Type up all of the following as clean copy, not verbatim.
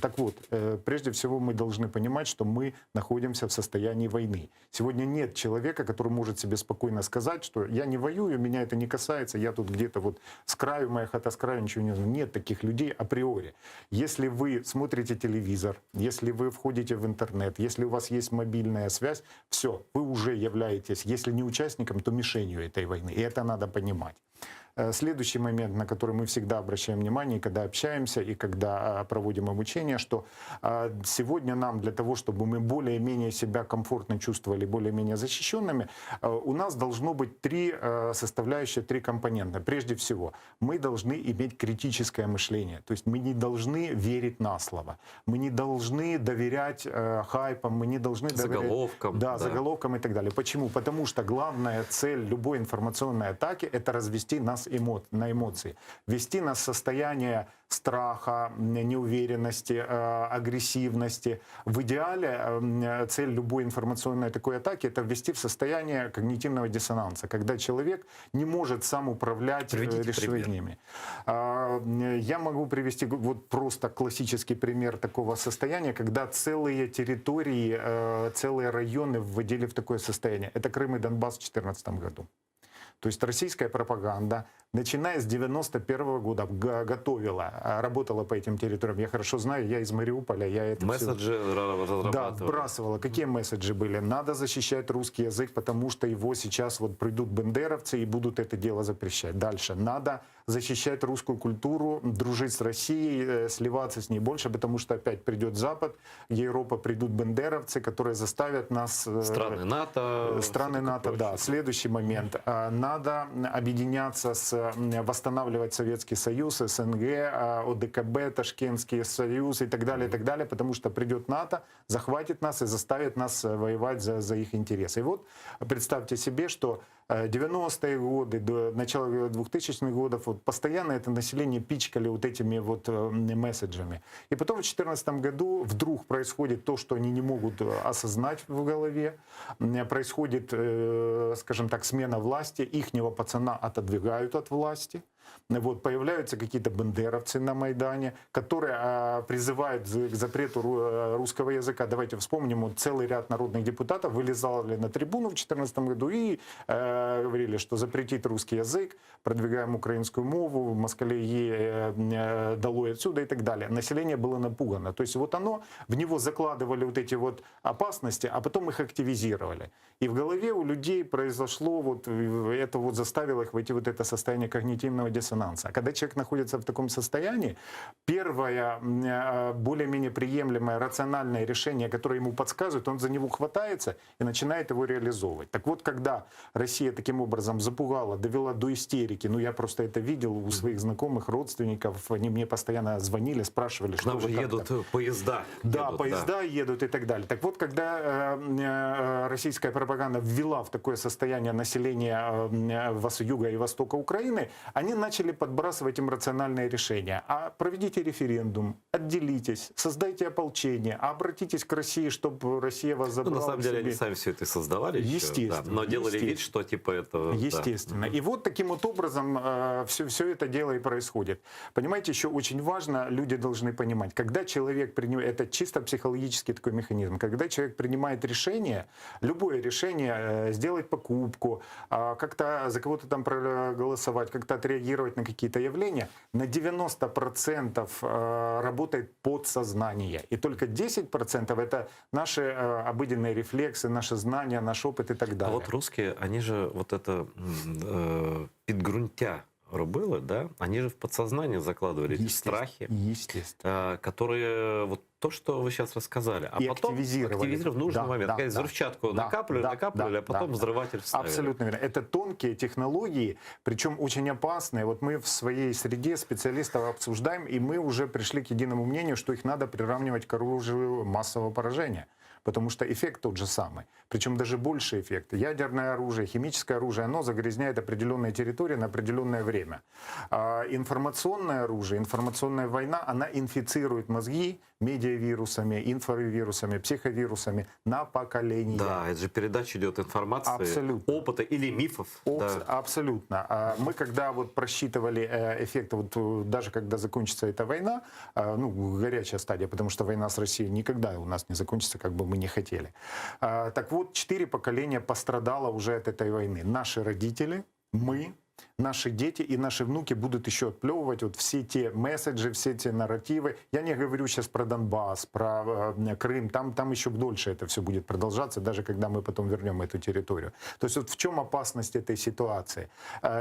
Так вот, прежде всего мы должны понимать, что мы находимся в состоянии войны. Сегодня нет человека, который может себе спокойно сказать, что я не воюю, меня это не касается, я тут где-то вот с краю, моя хата с краю, ничего не знаю. Нет таких людей априори. Если вы смотрите телевизор, если вы входите в интернет, если у вас есть мобильная связь, все, вы уже являетесь, если не участником, то мишенью этой войны. И это надо понимать. Следующий момент, на который мы всегда обращаем внимание, когда общаемся и когда проводим обучение, что сегодня нам для того, чтобы мы более-менее себя комфортно чувствовали, более-менее защищенными, у нас должно быть три составляющие, три компонента. Прежде всего, мы должны иметь критическое мышление, то есть мы не должны верить на слово, мы не должны доверять хайпам, мы не должны доверять заголовкам, заголовкам и так далее. Почему? Потому что главная цель любой информационной атаки — это развести нас на эмоции, ввести нас в состояние страха, неуверенности, агрессивности. В идеале цель любой информационной такой атаки — это ввести в состояние когнитивного диссонанса, когда человек не может сам управлять решениями. Я могу привести вот просто классический пример такого состояния, когда целые территории, целые районы вводили в такое состояние. Это Крым и Донбасс в 2014 году. То есть российская пропаганда, начиная с 1991 года, готовила, работала по этим территориям. Я хорошо знаю, я из Мариуполя, я это месседжи разрабатывали. Да, вбрасывала. Какие месседжи были? Надо защищать русский язык, потому что его сейчас вот придут бендеровцы и будут это дело запрещать. Дальше. Надо защищать русскую культуру, дружить с Россией, сливаться с ней больше, потому что опять придет Запад, Европа, придут бендеровцы, которые заставят нас... Страны НАТО. Страны НАТО, да. Следующий момент. Надо объединяться, восстанавливать Советский Союз, СНГ, ОДКБ, Ташкентский союз и так далее, потому что придет НАТО, захватит нас и заставит нас воевать за их интересы. И вот представьте себе, что 90-е годы, до начала 2000-х годов вот постоянно это население пичкали вот этими вот месседжами. И потом в 2014 году вдруг происходит то, что они не могут осознать в голове. Происходит, скажем так, смена власти, ихнего пацана отодвигают от власти. Вот, появляются какие-то бендеровцы на Майдане, которые призывают к запрету русского языка. Давайте вспомним, вот целый ряд народных депутатов вылезали на трибуну в 2014 году и говорили, что запретить русский язык, продвигаем украинскую мову, москалей долой отсюда и так далее. Население было напугано. То есть вот оно, в него закладывали вот эти вот опасности, а потом их активизировали. И в голове у людей произошло вот это вот заставило их войти в вот это состояние когнитивного диссонанса. А когда человек находится в таком состоянии, первое более-менее приемлемое рациональное решение, которое ему подсказывает, он за него хватается и начинает его реализовывать. Так вот, когда Россия таким образом запугала, довела до истерики, ну я просто это видел у своих знакомых, родственников, они мне постоянно звонили, спрашивали, что нам же едут поезда. Да, поезда едут и так далее. Так вот, когда российская пропаганда ввела в такое состояние населения юга и востока Украины, они начали подбрасывать им рациональные решения. А проведите референдум, отделитесь, создайте ополчение, обратитесь к России, чтобы Россия вас забрала. Ну, на самом деле они сами все это создавали. Естественно. Да, но делали вид, что типа это... Естественно. Да. И вот таким вот образом все это дело и происходит. Понимаете, еще очень важно, люди должны понимать, когда человек принимает, это чисто психологический такой механизм, когда человек принимает решение, любое решение, сделать покупку, как-то за кого-то там проголосовать, как-то отреагировать на какие-то явления, на 90% работает подсознание. И только 10% это наши обыденные рефлексы, наши знания, наш опыт и так далее. А вот русские, они же вот это підґрунтя робили, да? Они же в подсознание закладывали эти страхи, которые вот то, что вы сейчас рассказали, а и потом активизировали в нужный момент. Да, взрывчатку накапливали, а потом взрыватель вставили. Абсолютно верно. Это тонкие технологии, причем очень опасные. Вот мы в своей среде специалистов обсуждаем, и мы уже пришли к единому мнению, что их надо приравнивать к оружию массового поражения. Потому что эффект тот же самый. Причем даже больше эффект. Ядерное оружие, химическое оружие, оно загрязняет определенные территории на определенное время. А информационное оружие, информационная война, она инфицирует мозги, медиавирусами, инфовирусами, психовирусами на поколение. Да, это же передача идет информации, Абсолютно. опыта или мифов. Да. Абсолютно. Мы когда вот просчитывали эффекты, вот даже когда закончится эта война, ну, горячая стадия, потому что война с Россией никогда у нас не закончится, как бы мы не хотели. Так вот, 4 поколения пострадало уже от этой войны. Наши родители, мы, наши дети и наши внуки будут еще отплевывать вот все те месседжи, все те нарративы. Я не говорю сейчас про Донбасс, про Крым, там еще дольше это все будет продолжаться, даже когда мы потом вернем эту территорию. То есть вот в чем опасность этой ситуации?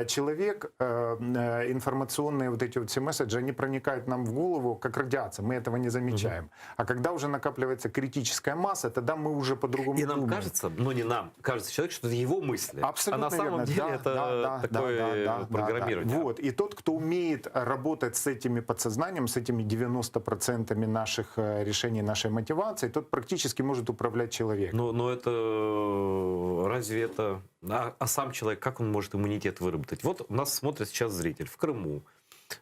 Человек, информационные вот эти вот все месседжи, они проникают нам в голову как радиация, мы этого не замечаем. А когда уже накапливается критическая масса, тогда мы уже по-другому И нам думаем. кажется, но не нам, кажется человек, что это его мысли. Абсолютно а на самом верно. деле Да, это такое программирование. Вот. И тот, кто умеет работать с этими подсознанием, с этими 90% наших решений, нашей мотивации, тот практически может управлять человеком. Но это разве это... А сам человек, как он может иммунитет выработать? Вот нас смотрит сейчас зритель в Крыму,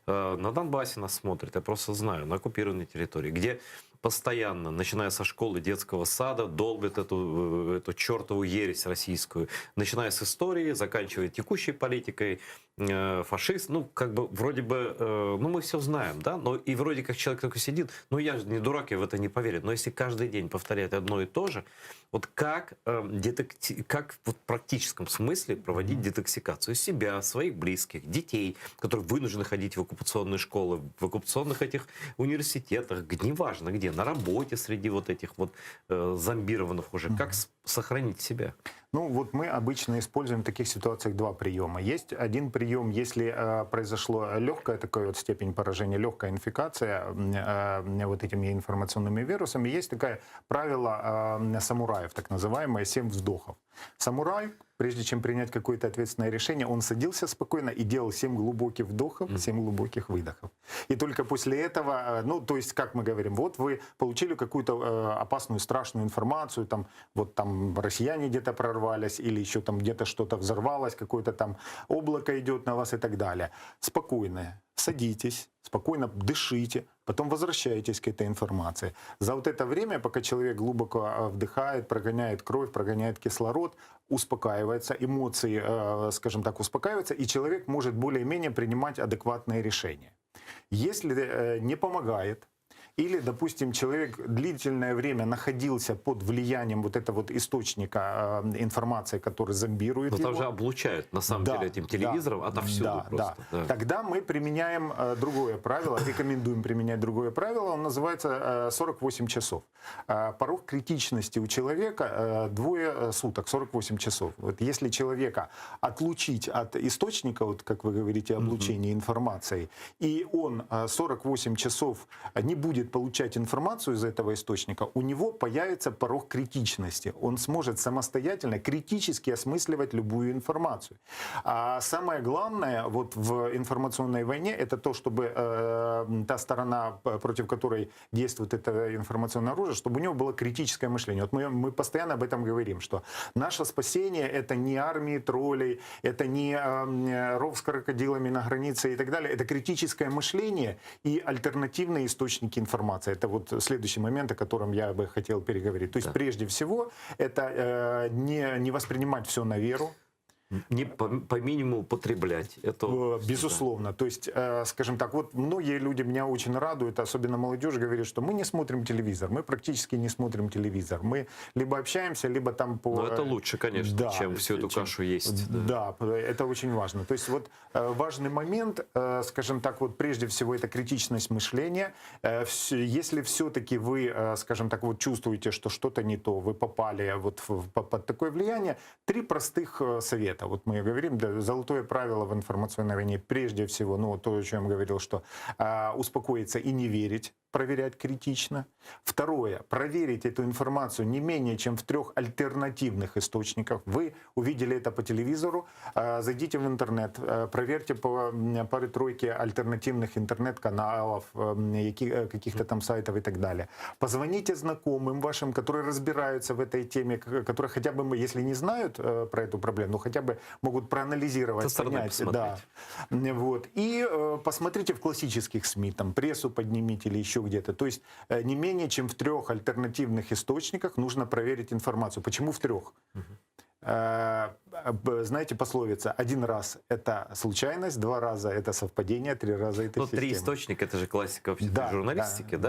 на Донбассе нас смотрят, я просто знаю, на оккупированной территории, где постоянно, начиная со школы, детского сада, долбят эту чертову ересь российскую, начиная с истории, заканчивая текущей политикой, фашист, ну, как бы, вроде бы, ну, мы все знаем, да, но и вроде как человек такой сидит, ну, я же не дурак, я в это не поверю, но если каждый день повторять одно и то же, вот как вот в практическом смысле проводить детоксикацию себя, своих близких, детей, которые вынуждены ходить в оккупационные школы, в оккупационных этих университетах, неважно где, на работе среди вот этих вот зомбированных уже, как сохранить себя? Ну, вот мы обычно используем в таких ситуациях 2 приема. Есть один прием, если произошло легкая такая вот степень поражения, легкая инфекция вот этими информационными вирусами. Есть такое правило самураев, так называемое 7 вздохов. Самурай, прежде чем принять какое-то ответственное решение, он садился спокойно и делал 7 глубоких вдохов, 7 глубоких выдохов. И только после этого, ну, то есть, как мы говорим, вот вы получили какую-то опасную, страшную информацию, там, вот там россияне где-то прорвались, или еще там где-то что-то взорвалось, какое-то там облако идет на вас и так далее. Спокойно. Садитесь, спокойно дышите, потом возвращаетесь к этой информации. За вот это время, пока человек глубоко вдыхает, прогоняет кровь, прогоняет кислород, успокаивается, эмоции, скажем так, успокаиваются, и человек может более-менее принимать адекватные решения. Если не помогает, или, допустим, человек длительное время находился под влиянием вот этого вот источника информации, который зомбирует Но его. там же облучают, на самом деле, этим телевизором отовсюду просто. Да. Тогда мы применяем другое правило, рекомендуем применять другое правило, он называется 48 часов. Порог критичности у человека 2 суток, 48 часов. Вот если человека отлучить от источника, вот как вы говорите, облучения информацией, и он 48 часов не будет получать информацию из этого источника, у него появится порог критичности. Он сможет самостоятельно, критически осмысливать любую информацию. А самое главное вот в информационной войне это то, чтобы та сторона, против которой действует это информационное оружие, чтобы у него было критическое мышление. Вот мы постоянно об этом говорим, что наше спасение это не армии троллей, это не ров с крокодилами на границе и так далее. Это критическое мышление и альтернативные источники информации. Это вот следующий момент, о котором я бы хотел переговорить. То есть прежде всего это не воспринимать все на веру. Не по минимуму потреблять. Это... Безусловно. То есть, скажем так, вот многие люди меня очень радуют, особенно молодежь говорит, что мы не смотрим телевизор, мы практически не смотрим телевизор. Мы либо общаемся, либо там по... Но это лучше, конечно, да, чем всю эту кашу есть. Да, это очень важно. То есть вот важный момент, скажем так, вот прежде всего это критичность мышления. Если все-таки вы, скажем так, вот чувствуете, что что-то не то, вы попали вот под такое влияние, 3 простых совета. Вот мы говорим, да, золотое правило в информационной войне, прежде всего, ну, то, о чем я говорил, что успокоиться и не верить, проверять критично. Второе, проверить эту информацию не менее чем в 3 альтернативных источниках. Вы увидели это по телевизору, зайдите в интернет, проверьте по паре-тройке альтернативных интернет-каналов, каких-то там сайтов и так далее. Позвоните знакомым вашим, которые разбираются в этой теме, которые хотя бы, если не знают про эту проблему, но хотя бы могут проанализировать, понять. Да. Вот. И посмотрите в классических СМИ, там прессу поднимите или еще где-то. То есть не менее чем в 3 альтернативных источниках нужно проверить информацию. Почему в 3? Знаете, пословица: 1 раз это случайность, 2 раза это совпадение, 3 раза это Ну, 3 система. источника, это же классика вообще журналистики, да?